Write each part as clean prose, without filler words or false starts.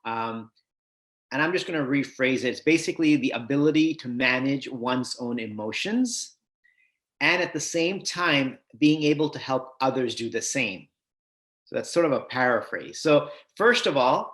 And I'm just going to rephrase it. It's basically the ability to manage one's own emotions and at the same time being able to help others do the same. So that's sort of a paraphrase. So first of all,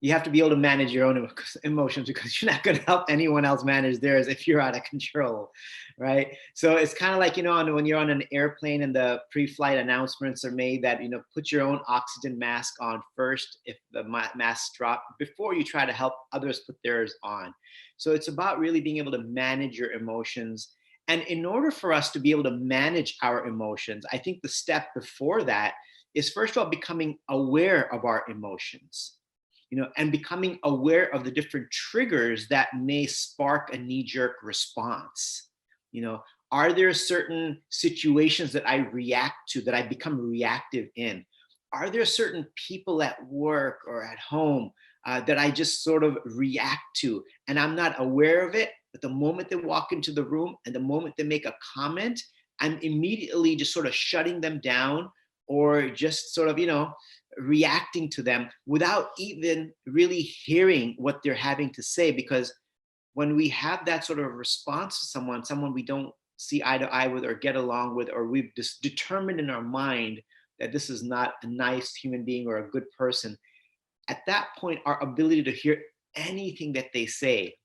you have to be able to manage your own emotions because you're not going to help anyone else manage theirs if you're out of control, right? So it's kind of like, when you're on an airplane and the pre-flight announcements are made that, put your own oxygen mask on first if the masks drop before you try to help others put theirs on. So it's about really being able to manage your emotions. And in order for us to be able to manage our emotions, I think the step before that is first of all becoming aware of our emotions. And becoming aware of the different triggers that may spark a knee-jerk response. Are there certain situations that I react to, that I become reactive in? Are there certain people at work or at home that I just sort of react to, and I'm not aware of it, but the moment they walk into the room and the moment they make a comment, I'm immediately just sort of shutting them down or just sort of, reacting to them without even really hearing what they're having to say. Because when we have that sort of response to someone we don't see eye to eye with or get along with, or we've just determined in our mind that this is not a nice human being or a good person, at that point, our ability to hear anything that they say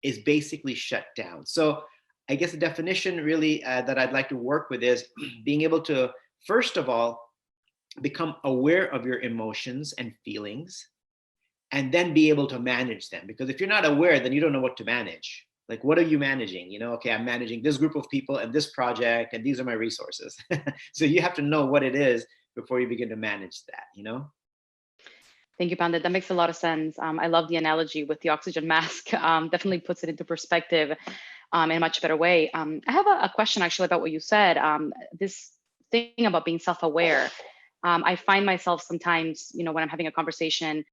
is basically shut down. So I guess the definition really that I'd like to work with is being able to, first of all, become aware of your emotions and feelings, and then be able to manage them. Because if you're not aware, then you don't know what to manage. Like, what are you managing? Okay, I'm managing this group of people and this project, and these are my resources. So you have to know what it is before you begin to manage that. Thank you, Pandit. That makes a lot of sense. I love the analogy with the oxygen mask. Definitely puts it into perspective in a much better way. I have a question actually about what you said. This thing about being self-aware. I find myself sometimes, when I'm having a conversation,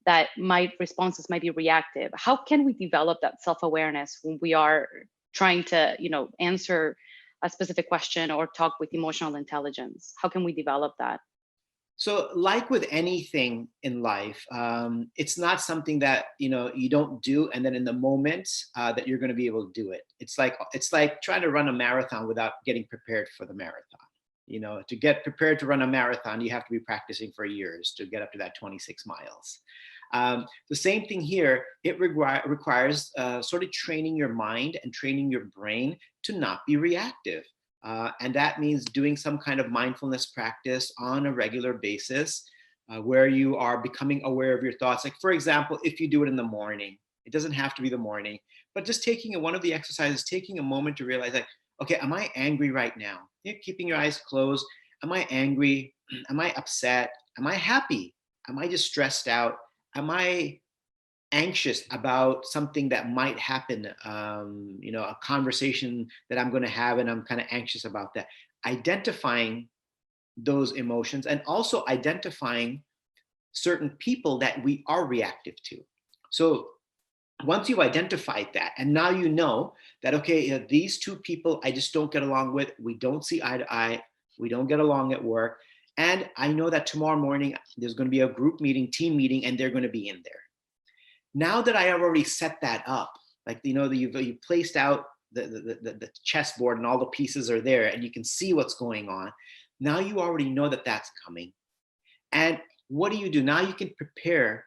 that my responses might be reactive. How can we develop that self-awareness when we are trying to, answer a specific question or talk with emotional intelligence? How can we develop that? So like with anything in life, it's not something that, you don't do and then in the moment that you're going to be able to do it. It's like trying to run a marathon without getting prepared for the marathon. To get prepared to run a marathon, you have to be practicing for years to get up to that 26 miles. The same thing here, it requires sort of training your mind and training your brain to not be reactive. And that means doing some kind of mindfulness practice on a regular basis where you are becoming aware of your thoughts. Like, for example, if you do it in the morning, it doesn't have to be the morning, but just taking one of the exercises, taking a moment to realize, like, okay, am I angry right now? Keeping your eyes closed. Am I angry? Am I upset? Am I happy? Am I just stressed out? Am I anxious about something that might happen? A conversation that I'm going to have, and I'm kind of anxious about that. Identifying those emotions and also identifying certain people that we are reactive to. So once you've identified that, and now you know that, okay, these two people I just don't get along with, we don't see eye to eye, we don't get along at work, and I know that tomorrow morning there's going to be a group meeting, team meeting, and they're going to be in there. Now that I have already set that up, like, you've placed out the chessboard and all the pieces are there and you can see what's going on. Now you already know that that's coming. And what do? Now you can prepare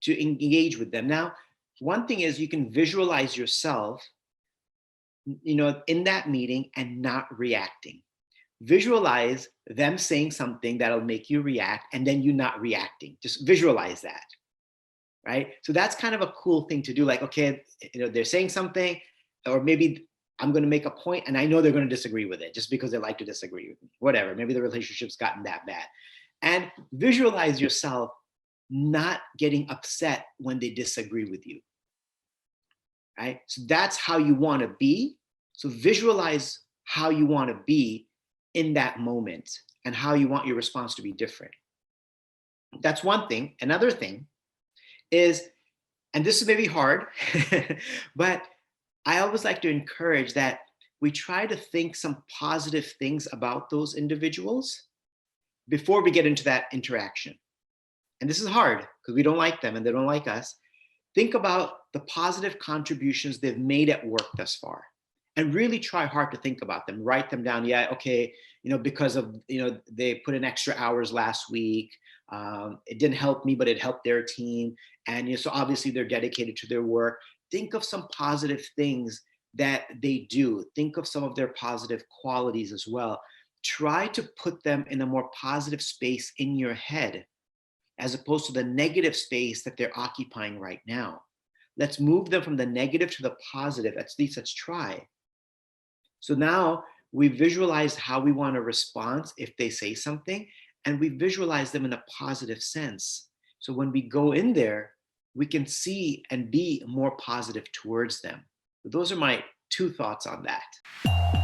to engage with them. Now, one thing is you can visualize yourself, in that meeting and not reacting. Visualize them saying something that'll make you react and then you not reacting. Just visualize that, right? So that's kind of a cool thing to do. Like, okay, they're saying something, or maybe I'm going to make a point and I know they're going to disagree with it just because they like to disagree with me, whatever. Maybe the relationship's gotten that bad. And visualize yourself not getting upset when they disagree with you, right? So that's how you want to be. So visualize how you want to be in that moment and how you want your response to be different. That's one thing. Another thing is, and this is maybe hard, but I always like to encourage that we try to think some positive things about those individuals before we get into that interaction. and this is hard because we don't like them and they don't like us, think about the positive contributions they've made at work thus far. And really try hard to think about them. Write them down. Yeah, okay, because of, they put in extra hours last week. It didn't help me, but it helped their team. And so obviously they're dedicated to their work. Think of some positive things that they do. Think of some of their positive qualities as well. Try to put them in a more positive space in your head, as opposed to the negative space that they're occupying right now. Let's move them from the negative to the positive. At least let's try. So now we visualize how we want a response if they say something, and we visualize them in a positive sense. So when we go in there, we can see and be more positive towards them. So those are my 2 thoughts on that.